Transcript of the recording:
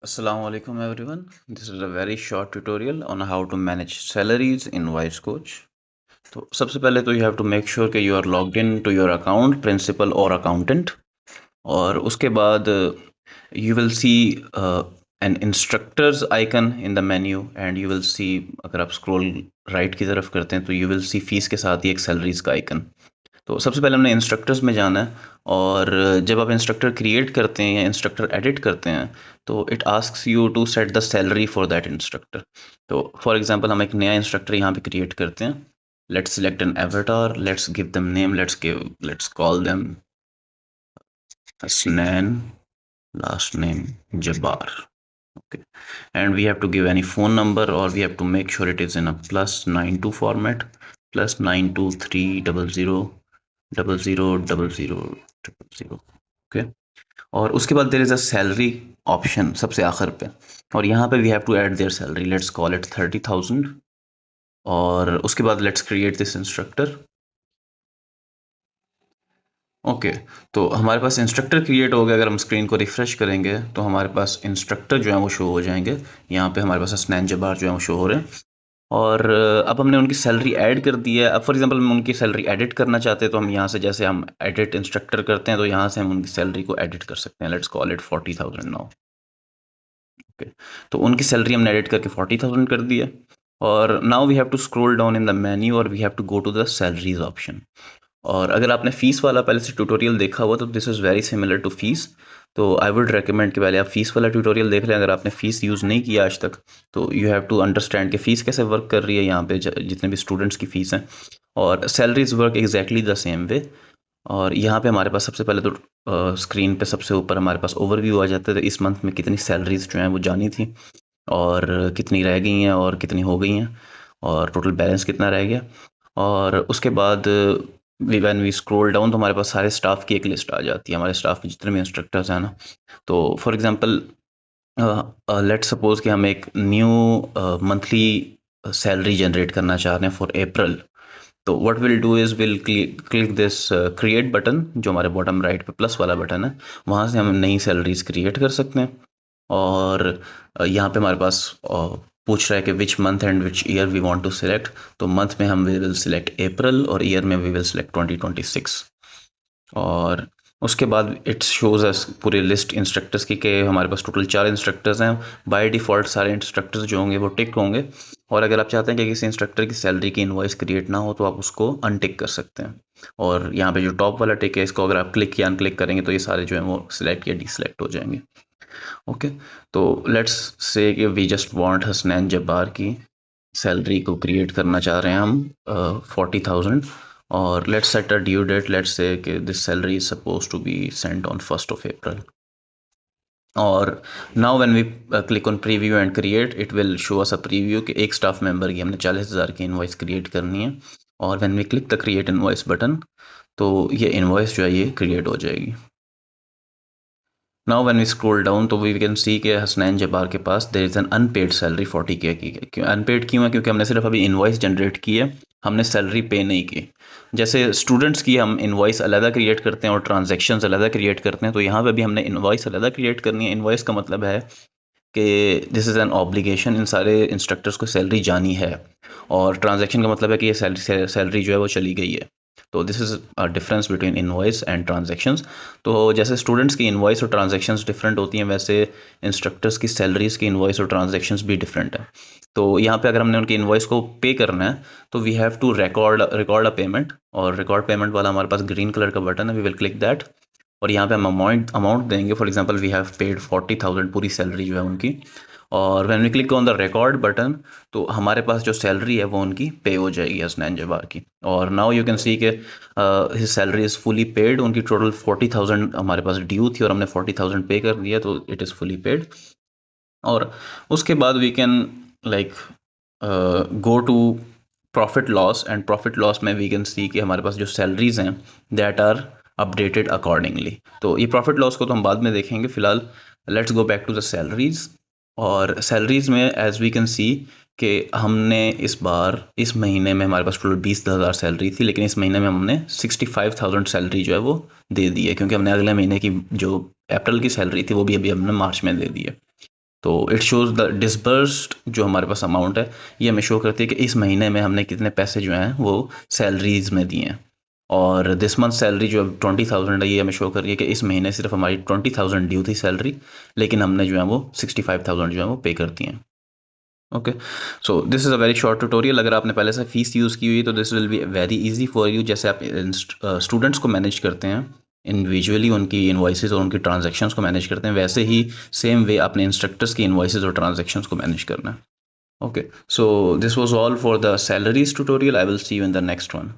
Assalamu alaikum everyone. This is a very short tutorial on how to manage salaries in Wise Coach. तो सबसे पहले तो you have to make sure कि you are logged in to your account, principal or accountant. और उसके बाद you will see an instructors icon in the menu and you will see अगर आप scroll right की तरफ करते हैं तो you will see fees के साथ ही एक salaries का icon. तो सबसे पहले हमने इंस्ट्रक्टर्स में जाना है और जब आप इंस्ट्रक्टर क्रिएट करते हैं या इंस्ट्रक्टर एडिट करते हैं तो it asks you to set the salary for that instructor. तो फॉर एग्जांपल हम एक नया इंस्ट्रक्टर यहाँ पे क्रिएट करते हैं। Let's select an avatar, let's give them name, let's call them Hasnain, last name Jabbar. Okay, and we have to give any phone number or we have to make sure it is in a +92 format, +923000000000। Okay, और उसके बाद there is a salary option सबसे आखिर पे और यहाँ पे we have to add their salary. Let's call it 30,000 और उसके बाद let's create this instructor. Okay, तो हमारे पास इंस्ट्रक्टर क्रिएट हो गया। अगर हम स्क्रीन को रिफ्रेश करेंगे तो हमारे पास इंस्ट्रक्टर जो है वो शो हो जाएंगे। यहाँ पे हमारे पास हसनैन जब्बार जो है वो शो हो रहे हैं और अब हमने उनकी सैलरी ऐड कर दी है। अब फॉर एग्जांपल हम उनकी सैलरी एडिट करना चाहते हैं तो हम यहाँ से जैसे हम एडिट इंस्ट्रक्टर करते हैं तो यहाँ से हम उनकी सैलरी को एडिट कर सकते हैं। Let's call it 40,000 now. Okay, तो उनकी सैलरी हमने एडिट करके 40,000 कर दी है और now we have to scroll down in the menu और we have to go to the salaries option. और अगर आपने फ़ीस वाला पहले से ट्यूटोरियल देखा हुआ तो this is very similar to fees. तो आई वुड रेकमेंड कि पहले आप फ़ीस वाला ट्यूटोरियल देख लें अगर आपने फ़ीस यूज़ नहीं किया आज तक। तो यू हैव टू अंडरस्टैंड कि फ़ीस कैसे वर्क कर रही है यहाँ पे जितने भी स्टूडेंट्स की फ़ीस हैं और salaries work exactly the same way. और यहाँ पे हमारे पास सबसे पहले तो स्क्रीन पे सबसे ऊपर हमारे पास ओवरव्यू आ जाता है। तो इस मंथ में कितनी सैलरीज जो हैं वो जानी थी और कितनी रह गई हैं और कितनी हो गई हैं और टोटल बैलेंस कितना रह गया। और उसके बाद व्हेन वी स्क्रॉल डाउन तो हमारे पास सारे स्टाफ की एक लिस्ट आ जाती है, हमारे स्टाफ के जितने भी इंस्ट्रक्टर्स हैं ना। तो फॉर एग्जांपल लेट्स सपोज कि हम एक न्यू मंथली सैलरी जनरेट करना चाह रहे हैं फॉर अप्रैल। तो what will do is will click this create button जो हमारे बॉटम राइट पे प्लस वाला बटन है, वहाँ से हम नई सैलरीज क्रिएट कर सकते हैं। और यहाँ पे हमारे पास पूछ रहा है कि which month and which year we want to select. तो मंथ में हम वी विल सिलेक्ट अप्रैल और ईयर में वी विल सिलेक्ट 2026। और उसके बाद इट शोज़ अस पूरी लिस्ट इंस्ट्रक्टर्स की कि हमारे पास टोटल 4 इंस्ट्रक्टर्स हैं। बाय डिफ़ॉल्ट सारे इंस्ट्रक्टर्स जो होंगे वो टिक होंगे और अगर आप चाहते हैं कि किसी इंस्ट्रक्टर की सैलरी की इनवॉइस क्रिएट ना हो तो आप उसको अनटिक कर सकते हैं। और यहाँ पे जो टॉप वाला टिक है इसको अगर आप क्लिक या अनक्लिक करेंगे तो ये सारे जो हैं वो सिलेक्ट या डिसलेक्ट हो जाएंगे। ओके, तो लेट्स से कि we just want Hasnain Jabbar की सैलरी को क्रिएट करना चाह रहे हैं हम 40,000 और let's set a due date. Let's say कि this salary is suppose to be sent on 1st of April। और now when we click on preview and create it will show us a preview कि एक staff member की हमने 40,000 की invoice create करनी है। और when we click the create invoice button तो ये इनवॉइस जो है ये क्रिएट हो जाएगी। Now when we scroll down तो वी कैन सी कि हसनैन जब्बार के पास there is an unpaid salary 40K की। क्यों अनपेड क्यों है? क्योंकि हमने सिर्फ अभी इनवॉइस जनरेट की है, हमने सैलरी पे नहीं की। जैसे स्टूडेंट्स की हम इनवॉइस अलग क्रिएट करते हैं और ट्रांजैक्शंस अलग क्रिएट करते हैं, तो यहाँ पे भी हमने इनवॉइस अलग क्रिएट करनी है। इनवॉइस का मतलब है कि दिस इज़ एन ऑब्लिगेशन, इन सारे इंस्ट्रक्टर्स को सैलरी जानी है। और ट्रांजैक्शन का मतलब है कि ये सैलरी जो है वो चली गई है। तो this is a difference between invoice and transactions. तो जैसे स्टूडेंट्स की इनवॉइस और ट्रांजैक्शंस डिफरेंट होती हैं वैसे इंस्ट्रक्टर्स की सैलरीज की इनवॉइस और ट्रांजैक्शंस भी डिफरेंट है। तो यहाँ पे अगर हमने उनकी इनवॉइस को पे करना है तो we have to record a payment. और रिकॉर्ड पेमेंट वाला हमारे पास ग्रीन कलर का बटन है, वी विल क्लिक दैट। और यहाँ पे हम अमाउंट देंगे। For example we have paid 40,000, पूरी सैलरी जो है उनकी। और when we click on the record button तो हमारे पास जो सैलरी है वो उनकी पे हो जाएगी हसनैन जब्बार की। और नाउ यू कैन सी के his salary is fully paid. उनकी टोटल 40,000 हमारे पास ड्यू थी और हमने 40,000 पे कर दिया तो इट इज़ फुली पेड। और उसके बाद we can like go to profit loss and profit loss में वी कैन सी कि हमारे पास जो सैलरीज हैं दैट आर अपडेटेड अकॉर्डिंगली। तो ये प्रॉफिट लॉस को तो हम बाद में देखेंगे, फिलहाल let's go back to the salaries. और सैलरीज में एज वी कैन सी कि हमने इस बार इस महीने में हमारे पास टोटल 20,000 सैलरी थी, लेकिन इस महीने में हमने 65,000 सैलरी जो है वो दे दी है क्योंकि हमने अगले महीने की जो अप्रैल की सैलरी थी वो भी अभी हमने मार्च में दे दी है। तो इट शोज़ द डिसबर्स्ड जो हमारे पास अमाउंट है, ये हमें शो करती है कि इस महीने में हमने कितने पैसे जो हैं वो सैलरीज में दिए हैं। और दिस मंथ सैलरी जो 20,000 है, ये हमें शो कर रही है कि इस महीने सिर्फ हमारी 20,000 ड्यू थी सैलरी, लेकिन हमने जो है वो 65,000 जो है वो पे कर दिए हैं। Okay, so this is a very short tutorial. अगर आपने पहले से फीस यूज़ की हुई तो this will be very easy for you. जैसे आप स्टूडेंट्स को मैनेज करते हैं इंडिविजुअली, उनकी इन्वॉइसेस और उनकी ट्रांजैक्शंस को मैनेज करते हैं, वैसे ही सेम वे अपने इंस्ट्रक्टर्स की इन्वॉइसेस और ट्रांजैक्शंस को मैनेज करना है। Okay, so this was all for the salaries tutorial. I will see you in the next one.